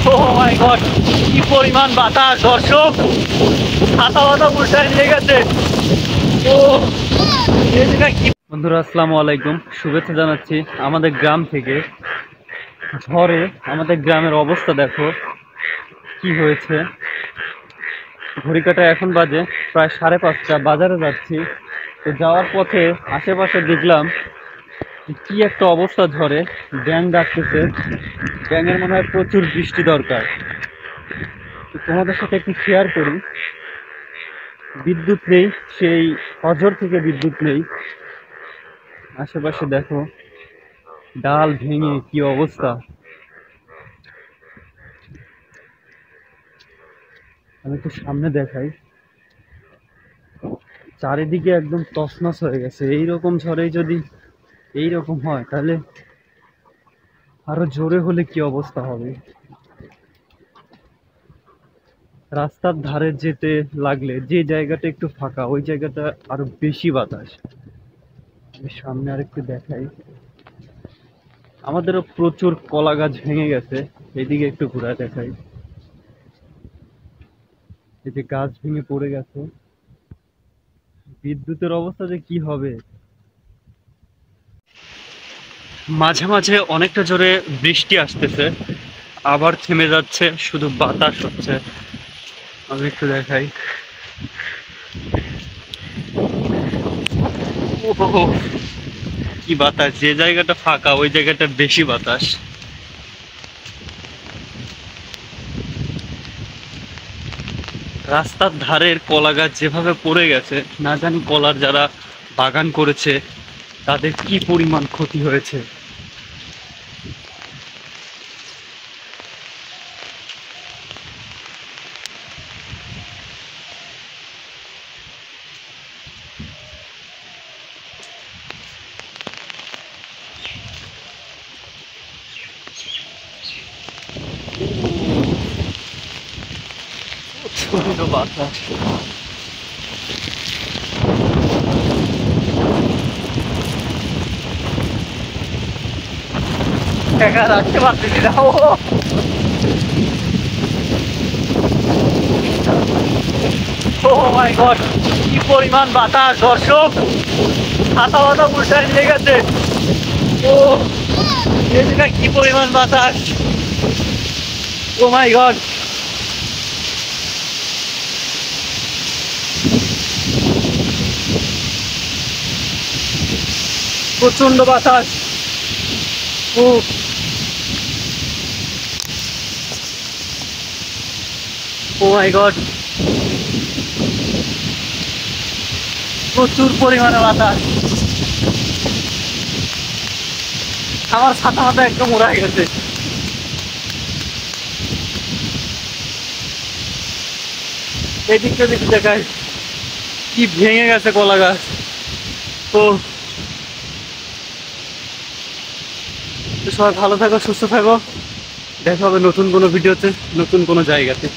ও মাই god, কি পরিমাণ বাতাস দর্শক, ছাতা বাতা উল্টায় নিয়ে গেছে। ও এই জায়গায় কি। বন্ধুরা আসসালামু আলাইকুম, শুভেচ্ছা জানাচ্ছি আমাদের গ্রাম থেকে। ঝড়ে আমাদের গ্রামের অবস্থা দেখো কি হয়েছে। ঘড়ি কাটা এখন বাজে প্রায় 5:30। বাজারে যাচ্ছি, তো যাওয়ার পথে আশেপাশে দেখলাম কি একটা অবস্থা। ঝড়ে ব্যাঙ ডাকতেছে, ব্যাঙের মনে হয় প্রচুর বৃষ্টি দরকার। তো তোমাদের সাথে একটু শেয়ার করি। বিদ্যুৎ নেই, সেই ফজর থেকে বিদ্যুৎ নেই। আশেপাশে দেখো ডাল ভেঙে কি অবস্থা। আমি একটু সামনে দেখাই, চারিদিকে একদম তছনছ হয়ে গেছে। এইরকম ঝড়ে যদি এইরকম হয় তাহলে আরো জোরে হলে কি অবস্থা হবে। রাস্তার ধারে যেতে লাগলে যে জায়গাটা একটু ফাঁকা ওই জায়গাটা আরো বেশি বাতাস। আমি সামনে আরেকটু দেখাই, আমাদেরও প্রচুর কলা গাছ ভেঙে গেছে। এদিকে একটু ঘুরে দেখাই, এই যে গাছ ভেঙে পড়ে গেছে। বিদ্যুতের অবস্থা যে কি হবে। মাঝে মাঝে অনেকটা জোরে বৃষ্টি আসতেছে, আবার থেমে যাচ্ছে, শুধু বাতাস হচ্ছে। আমি একটু দেখাই, ওহো কি বাতাস। যে জায়গাটা ফাঁকা ওই জায়গাটা বেশি বাতাস। রাস্তার ধারের কলা গাছ যেভাবে পড়ে গেছে, না জানি কলার যারা বাগান করেছে তাদের কি পরিমাণ ক্ষতি হয়েছে। প্রচন্ড বাতাস। একা রাখতে পারতেছি না। ও মাই গড, কি পরিমাণ বাতাস দর্শক, ছাতা বাতা উল্টায় নিয়ে গেছে। ও এই জায়গায় কি পরিমাণ বাতাস। ও মাই গড, প্রচন্ড বাতাস। ও ও মাই গড, প্রচুর পরিমাণে বাতাস। আমার ছাতা মাথা একদম উড়াই গেছে। এদিক সেদিক দেখায় কি ভেঙে গেছে কলা গাছ। তো সবাই ভালো থাকো, সুস্থ থাকো। দেখা হবে নতুন কোনো ভিডিওতে, নতুন কোনো জায়গাতে।